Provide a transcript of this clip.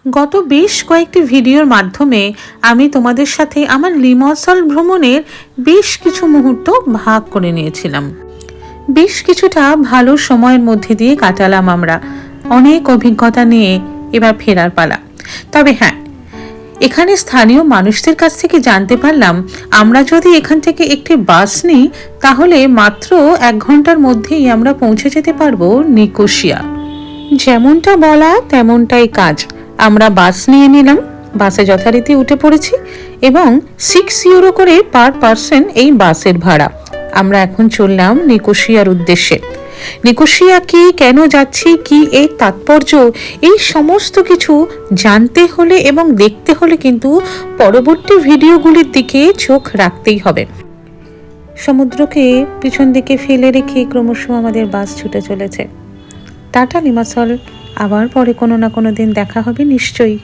গত বেশ কয়েকটি ভিডিওর মাধ্যমে আমি তোমাদের সাথে আমার লিমাসল ভ্রমণের বেশ কিছু মুহূর্ত ভাগ করে নিয়েছিলাম। বেশ কিছুটা ভালো সময়ের মধ্যে দিয়ে কাটালাম আমরা। অনেক অভিজ্ঞতা নিয়ে এবার ফেরার পালা। তবে হ্যাঁ, এখানে স্থানীয় মানুষদের কাছ থেকে জানতে পারলাম আমরা যদি এখান থেকে একটি বাস নিই তাহলে মাত্র 1 ঘন্টার মধ্যেই আমরা পৌঁছে যেতে পারবো নিকোসিয়া। যেমনটা বলা তেমনটাই কাজ। আমরা বাস নিয়ে নিলাম, বাসে যথারীতি উঠে পড়েছি এবং 6 ইউরো করে পার পার্সন এই বাসের ভাড়া। আমরা এখন চললাম নিকোসিয়ার উদ্দেশ্যে। নিকোসিয়া কি, কেন যাচ্ছি, কি এর তাৎপর্য, এই সমস্ত কিছু জানতে হলে এবং দেখতে হলে কিন্তু পরবর্তী ভিডিওগুলির দিকে চোখ রাখতেই হবে। সমুদ্রকে পিছন দিকে ফেলে রেখে ক্রমশ আমাদের বাস ছুটে চলেছে। টাটা লিমাসল, আবার পরে কোনো না কোনো দিন দেখা হবে নিশ্চয়ই।